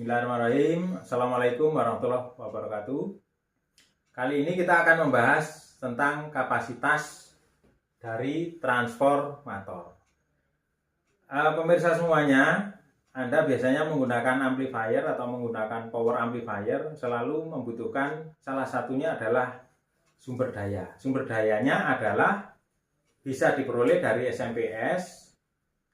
Bismillahirrahmanirrahim. Assalamualaikum warahmatullahi wabarakatuh. Kali ini kita akan membahas tentang kapasitas dari transformator. Pemirsa semuanya, Anda biasanya menggunakan amplifier atau menggunakan power amplifier selalu membutuhkan salah satunya adalah sumber daya. Sumber dayanya adalah bisa diperoleh dari SMPS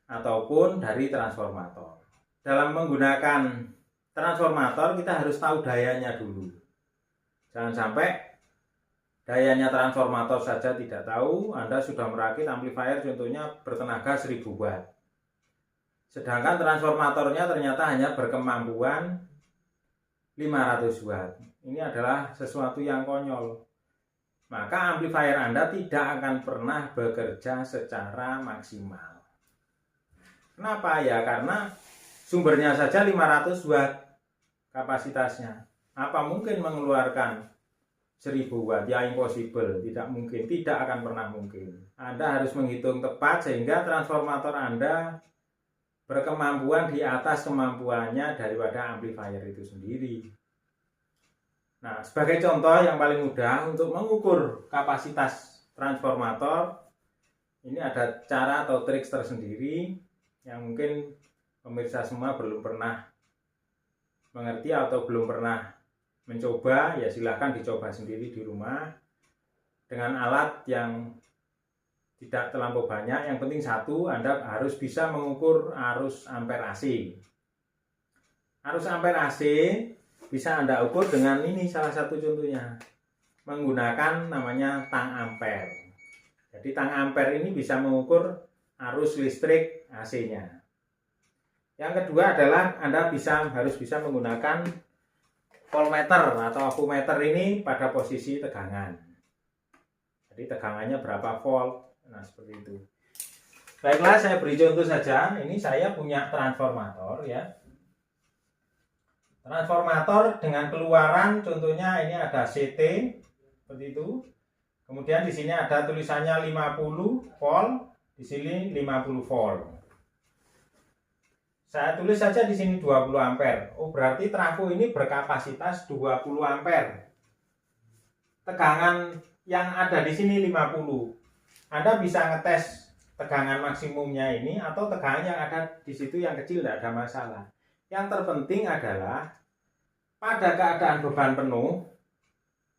ataupun dari transformator. Dalam menggunakan transformator kita harus tahu dayanya dulu. Jangan sampai dayanya transformator saja tidak tahu, Anda sudah merakit amplifier contohnya bertenaga 1000 watt. Sedangkan transformatornya ternyata hanya berkemampuan 500 watt. Ini adalah sesuatu yang konyol. Maka amplifier Anda tidak akan pernah bekerja secara maksimal. Kenapa ya? Karena sumbernya saja 500 watt kapasitasnya. Apa mungkin mengeluarkan 1000 watt? Ya impossible, tidak mungkin, tidak akan pernah mungkin. Anda harus menghitung tepat sehingga transformator Anda berkemampuan di atas kemampuannya daripada amplifier itu sendiri. Nah, sebagai contoh yang paling mudah untuk mengukur kapasitas transformator, ini ada cara atau trik tersendiri yang mungkin pemirsa semua belum pernah mengerti atau belum pernah mencoba, ya silahkan dicoba sendiri di rumah dengan alat yang tidak terlampau banyak. Yang penting satu, Anda harus bisa mengukur arus ampere AC. Arus ampere AC bisa Anda ukur dengan ini, salah satu contohnya menggunakan namanya tang ampere. Jadi tang ampere ini bisa mengukur arus listrik AC-nya. Yang kedua adalah Anda harus bisa menggunakan voltmeter atau ampermeter ini pada posisi tegangan. Jadi tegangannya berapa volt. Nah, seperti itu. Baiklah, saya beri contoh saja. Ini saya punya transformator ya. Transformator dengan keluaran contohnya ini ada CT seperti itu. Kemudian di sini ada tulisannya 50 volt, di sini 50 volt. Saya tulis saja di sini 20 ampere. Oh, berarti trafo ini berkapasitas 20 ampere. Tegangan yang ada di sini 50. Anda bisa ngetes tegangan maksimumnya ini atau tegangan yang ada di situ yang kecil, tidak ada masalah. Yang terpenting adalah pada keadaan beban penuh.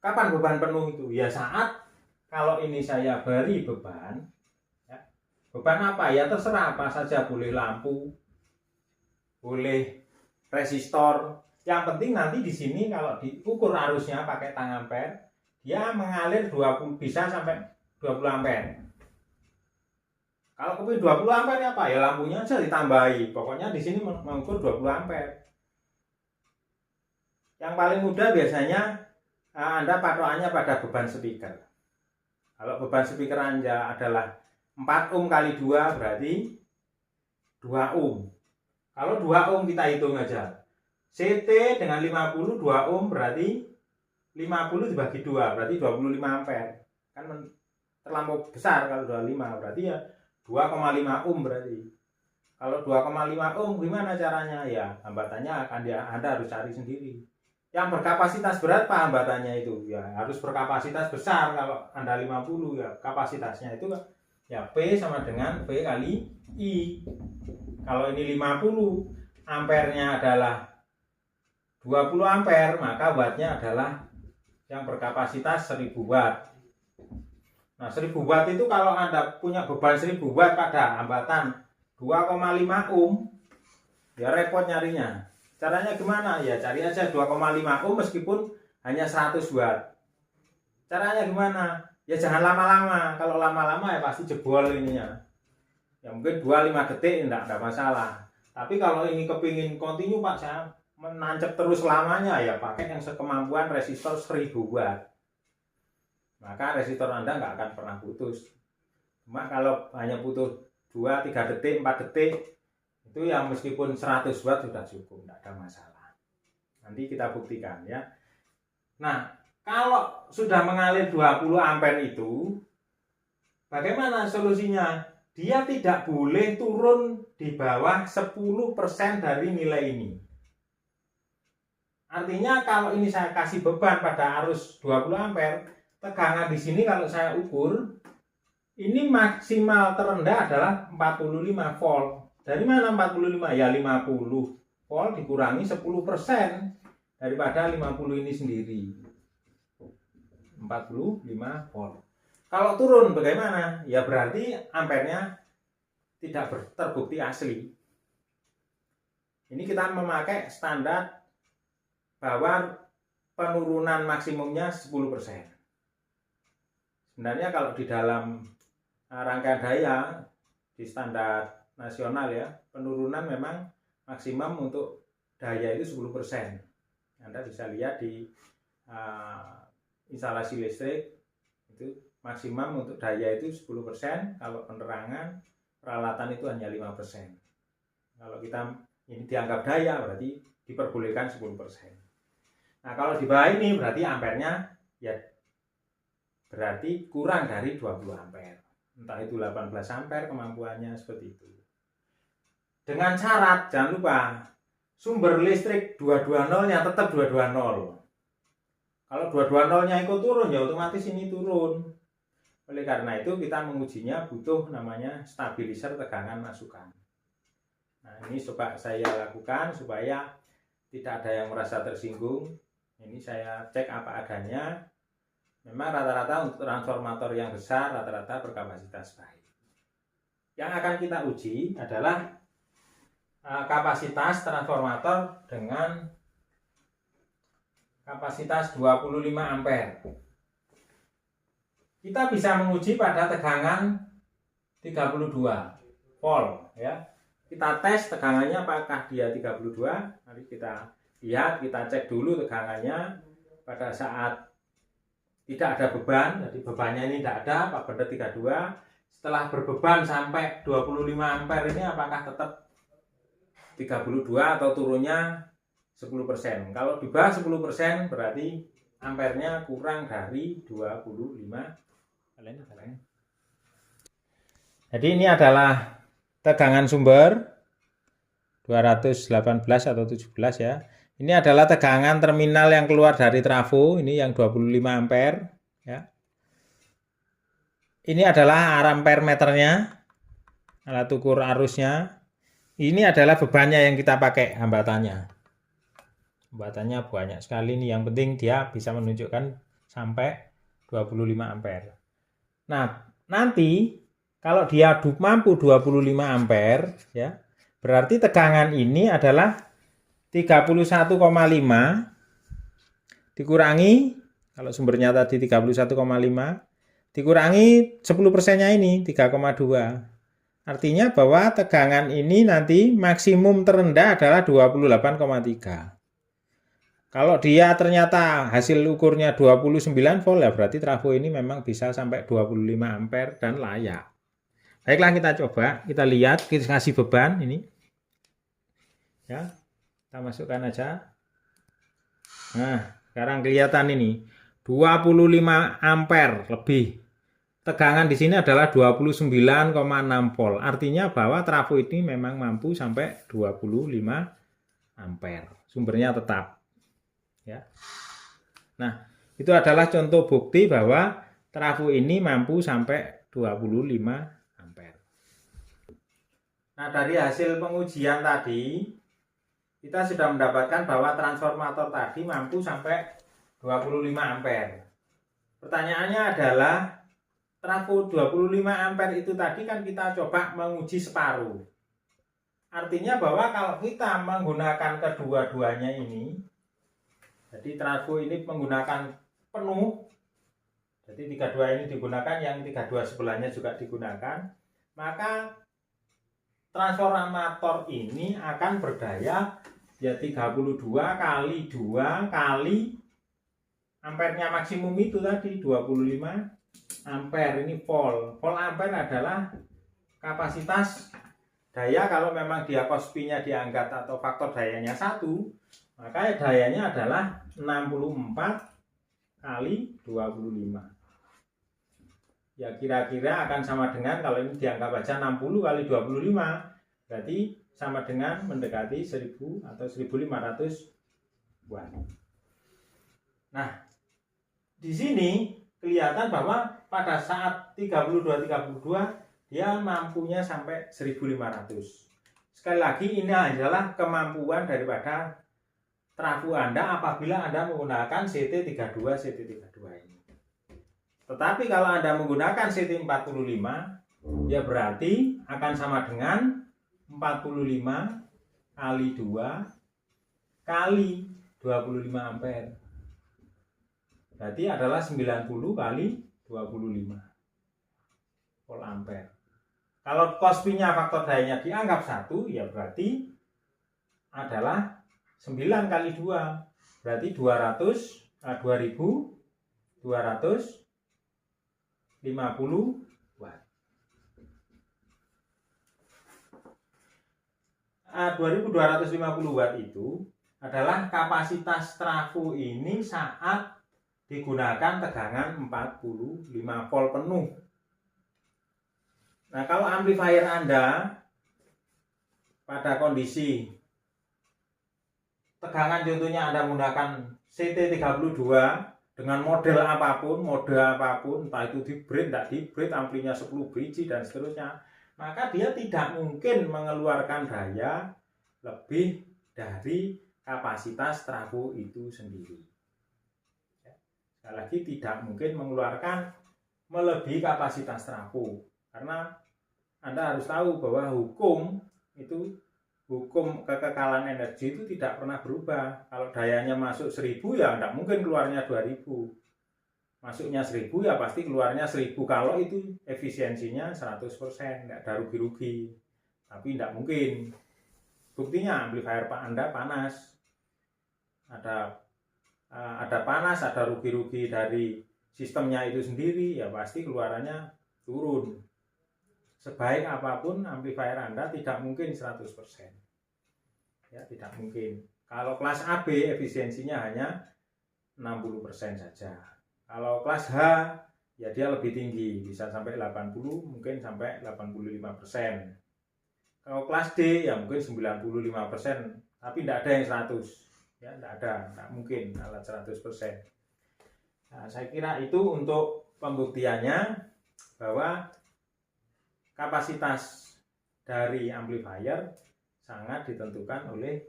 Kapan beban penuh itu? Ya saat kalau ini saya beri beban. Ya. Beban apa? Ya terserah apa saja, boleh lampu, boleh resistor. Yang penting nanti di sini kalau diukur arusnya pakai tang ampere, dia mengalir 20 bisa sampai 20 ampere. Kalau kepingin 20 ampere apa? Ya lampunya aja ditambahi. Pokoknya di sini mengukur 20 ampere. Yang paling mudah biasanya Anda patokannya pada beban speaker. Kalau beban speaker Anda adalah 4 ohm kali 2 berarti 2 ohm. Kalau 2 ohm kita hitung aja. CT dengan 50 2 ohm berarti 50 dibagi 2 berarti 25 ampere. Kan terlampau besar kalau 25 berarti ya 2,5 ohm berarti. Kalau 2,5 ohm gimana caranya? Ya hambatannya Anda harus cari sendiri. Yang berkapasitas berapa hambatannya itu? Ya harus berkapasitas besar. Kalau Anda 50 ya kapasitasnya itu ya P sama dengan V kali I. Kalau ini 50 ampernya adalah 20 ampere, maka wattnya adalah yang berkapasitas 1000 watt. Nah 1000 watt itu kalau Anda punya beban 1000 watt pada hambatan 2,5 ohm, ya repot nyarinya. Caranya gimana? Ya cari aja 2,5 ohm meskipun hanya 100 watt. Caranya gimana? Ya jangan lama-lama. Kalau lama-lama ya pasti jebol ininya. Ya mungkin 2-5 detik tidak ada masalah. Tapi kalau ini kepingin kontinu Pak, saya menancap terus lamanya, ya pakai yang sekemampuan resistor 1000 watt. Maka resistor Anda nggak akan pernah putus. Cuma kalau hanya butuh 2-3 detik, 4 detik, itu yang meskipun 100 watt sudah cukup, tidak ada masalah. Nanti kita buktikan ya. Nah, kalau sudah mengalir 20 ampere itu, bagaimana solusinya? Dia tidak boleh turun di bawah 10% dari nilai ini. Artinya kalau ini saya kasih beban pada arus 20 ampere, tegangan di sini kalau saya ukur, ini maksimal terendah adalah 45 volt. Dari mana 45? Ya 50 volt dikurangi 10% daripada 50 ini sendiri. 45 volt. Kalau turun bagaimana? Ya berarti ampernya tidak terbukti asli. Ini kita memakai standar bahwa penurunan maksimumnya 10%. Sebenarnya kalau di dalam rangkaian daya di standar nasional ya, penurunan memang maksimum untuk daya itu 10%. Anda bisa lihat di instalasi listrik itu maksimum untuk daya itu 10%, kalau penerangan peralatan itu hanya 5%. Kalau kita ini dianggap daya berarti diperbolehkan 10%. Nah, kalau di bawah ini berarti ampernya ya berarti kurang dari 20 ampere. Entah itu 18 ampere kemampuannya, seperti itu. Dengan syarat, jangan lupa, sumber listrik 220-nya tetap 220. Kalau 220-nya ikut turun, ya otomatis ini turun. Oleh karena itu kita mengujinya butuh namanya stabilizer tegangan masukan. Nah, ini coba saya lakukan supaya tidak ada yang merasa tersinggung. Ini saya cek apa adanya. Memang rata-rata untuk transformator yang besar rata-rata berkapasitas baik. Yang akan kita uji adalah kapasitas transformator dengan kapasitas 25 ampere. Kita bisa menguji pada tegangan 32 volt ya. Kita tes tegangannya apakah dia 32. Nanti kita lihat, kita cek dulu tegangannya pada saat tidak ada beban. Jadi bebannya ini tidak ada, apa benar 32. Setelah berbeban sampai 25 ampere ini apakah tetap 32 atau turunnya 10%. Kalau di bawah 10% berarti ampernya kurang dari 25. Jadi ini adalah tegangan sumber 218 atau 17 ya. Ini adalah tegangan terminal yang keluar dari trafo, ini yang 25 ampere ya. Ini adalah ampere meternya, alat ukur arusnya. Ini adalah bebannya yang kita pakai, hambatannya. Hambatannya banyak sekali nih, yang penting dia bisa menunjukkan sampai 25 ampere. Nah, nanti kalau dia mampu 25 ampere ya, berarti tegangan ini adalah 31,5 dikurangi, kalau sumbernya tadi 31,5 dikurangi 10%-nya ini 3,2. Artinya bahwa tegangan ini nanti maksimum terendah adalah 28,3. Kalau dia ternyata hasil ukurnya 29 volt ya berarti trafo ini memang bisa sampai 25 ampere dan layak. Baiklah, kita coba, kita lihat, kita kasih beban ini. Ya. Kita masukkan aja. Nah, sekarang kelihatan ini 25 ampere lebih. Tegangan di sini adalah 29,6 volt. Artinya bahwa trafo ini memang mampu sampai 25 ampere. Sumbernya tetap. Ya. Nah, itu adalah contoh bukti bahwa trafo ini mampu sampai 25 ampere. Nah, dari hasil pengujian tadi kita sudah mendapatkan bahwa transformator tadi mampu sampai 25 ampere. Pertanyaannya adalah, trafo 25 ampere itu tadi kan kita coba menguji separuh. Artinya bahwa kalau kita menggunakan kedua-duanya ini, jadi trafo ini menggunakan penuh, jadi 32 ini digunakan, yang 32 sebelahnya juga digunakan, maka transformator ini akan berdaya ya 32 kali 2 kali ampernya maksimum itu tadi 25 ampere. Ini volt. Volt ampere adalah kapasitas daya. Kalau memang dia cos-pi-nya diangkat atau faktor dayanya 1, maka dayanya adalah 64 kali 25. Ya kira-kira akan sama dengan, kalau ini dianggap aja 60 kali 25, berarti sama dengan mendekati 1000 atau 1500 watt. Nah, di sini kelihatan bahwa pada saat 32 dia mampunya sampai 1500. Sekali lagi, ini adalah kemampuan daripada trafo Anda apabila Anda menggunakan CT32 ini. Tetapi kalau Anda menggunakan CT45, ya berarti akan sama dengan 45 kali 2 kali 25 ampere. Berarti adalah 90 kali 25 volt ampere. Kalau cos P-nya faktor dayanya dianggap 1, ya berarti adalah 9 kali 2. Berarti 2250 watt. 2250 watt itu adalah kapasitas trafo ini saat digunakan tegangan 45 volt penuh. Nah, kalau amplifier Anda pada kondisi tegangan contohnya Anda menggunakan CT32 dengan model apapun, entah itu di bread, tidak di bread, amplinya 10 biji dan seterusnya, maka dia tidak mungkin mengeluarkan daya lebih dari kapasitas trafo itu sendiri. Sekali lagi, tidak mungkin mengeluarkan melebihi kapasitas trafo, karena Anda harus tahu bahwa hukum kekekalan energi itu tidak pernah berubah. Kalau dayanya masuk 1000, ya tidak mungkin keluarnya 2000. Masuknya 1000, ya pasti keluarnya 1000. Kalau itu efisiensinya 100%, tidak ada rugi-rugi. Tapi tidak mungkin. Buktinya amplifier Anda panas. Ada panas, ada rugi-rugi dari sistemnya itu sendiri, ya pasti keluarannya turun. Sebaik apapun amplifier Anda tidak mungkin 100%. Ya, tidak mungkin. Kalau kelas AB efisiensinya hanya 60% saja. Kalau kelas H, ya dia lebih tinggi, bisa sampai 80, mungkin sampai 85%. Kalau kelas D, ya mungkin 95%, tapi tidak ada yang 100. Ya, tidak mungkin alat 100%. Nah, saya kira itu untuk pembuktiannya bahwa kapasitas dari amplifier sangat ditentukan oleh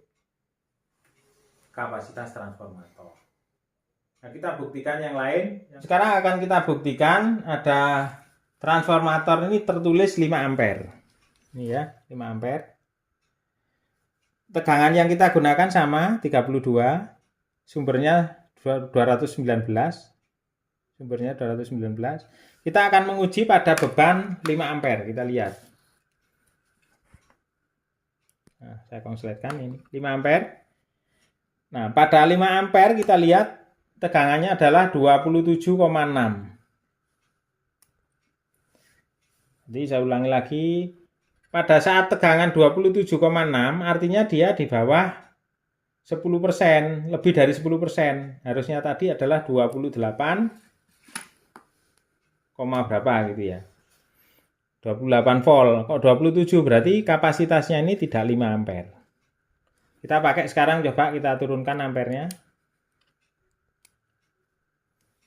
kapasitas transformator. Nah, kita buktikan yang lain. Sekarang akan kita buktikan ada transformator ini tertulis 5 ampere. Ini ya, 5 ampere. Tegangan yang kita gunakan sama 32. Sumbernya 219. Sumbernya 219. Kita akan menguji pada beban 5 ampere. Kita lihat. Nah, saya konsletkan ini 5 ampere. Nah, pada 5 ampere kita lihat tegangannya adalah 27,6. Jadi saya ulangi lagi. Pada saat tegangan 27,6 artinya dia di bawah 10%, lebih dari 10%. Harusnya tadi adalah 28, berapa gitu ya. 28 volt. Kok 27 berarti kapasitasnya ini tidak 5 ampere. Kita pakai sekarang, coba kita turunkan ampernya.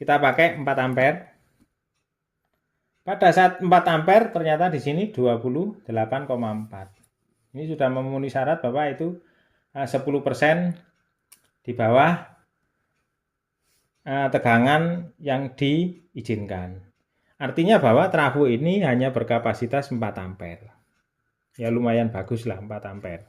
Kita pakai 4 ampere. Pada saat 4 ampere ternyata di sini 28,4. Ini sudah memenuhi syarat bahwa itu 10% di bawah tegangan yang diizinkan. Artinya bahwa trafo ini hanya berkapasitas 4 ampere. Ya lumayan bagus lah 4 ampere.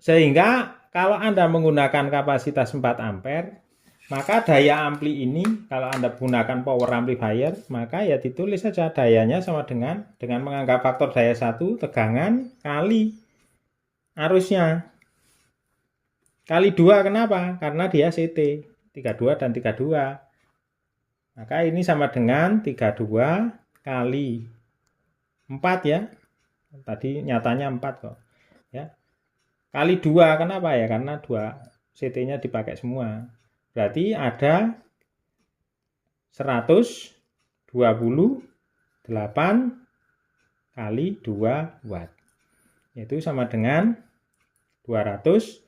Sehingga kalau Anda menggunakan kapasitas 4 ampere, maka daya ampli ini kalau Anda gunakan power amplifier, maka ya ditulis saja dayanya sama dengan menganggap faktor daya 1 tegangan kali arusnya. Kali 2, kenapa? Karena dia CT 32 dan 32. Maka ini sama dengan 32 kali 4 ya. Tadi nyatanya 4 kok. Ya. Kali 2, kenapa ya? Karena 2 CT-nya dipakai semua. Berarti ada 128 kali 2 watt. Yaitu sama dengan 250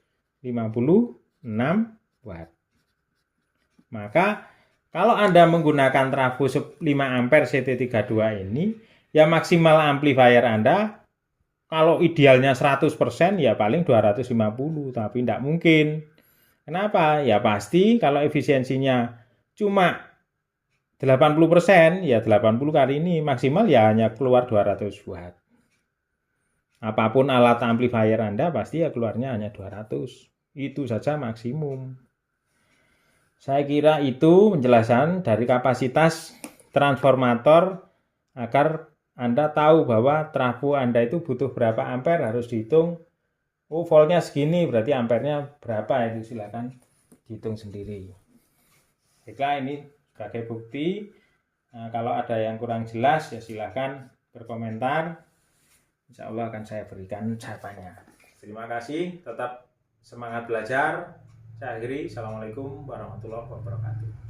watt. Maka kalau Anda menggunakan trafo 5 ampere CT32 ini, ya maksimal amplifier Anda kalau idealnya 100% ya paling 250, tapi tidak mungkin. Kenapa? Ya pasti kalau efisiensinya cuma 80%, ya 80 kali ini maksimal ya hanya keluar 200 watt. Apapun alat amplifier Anda pasti ya keluarnya hanya 200. Itu saja maksimum. Saya kira itu penjelasan dari kapasitas transformator agar Anda tahu bahwa trafo Anda itu butuh berapa ampere, harus dihitung. Oh, voltnya segini, berarti ampernya berapa, itu silakan dihitung sendiri. Baiklah, ini sebagai bukti. Nah, kalau ada yang kurang jelas ya silakan berkomentar. Insya Allah akan saya berikan jawabannya. Terima kasih, tetap semangat belajar. Saya akhiri. Assalamualaikum warahmatullahi wabarakatuh.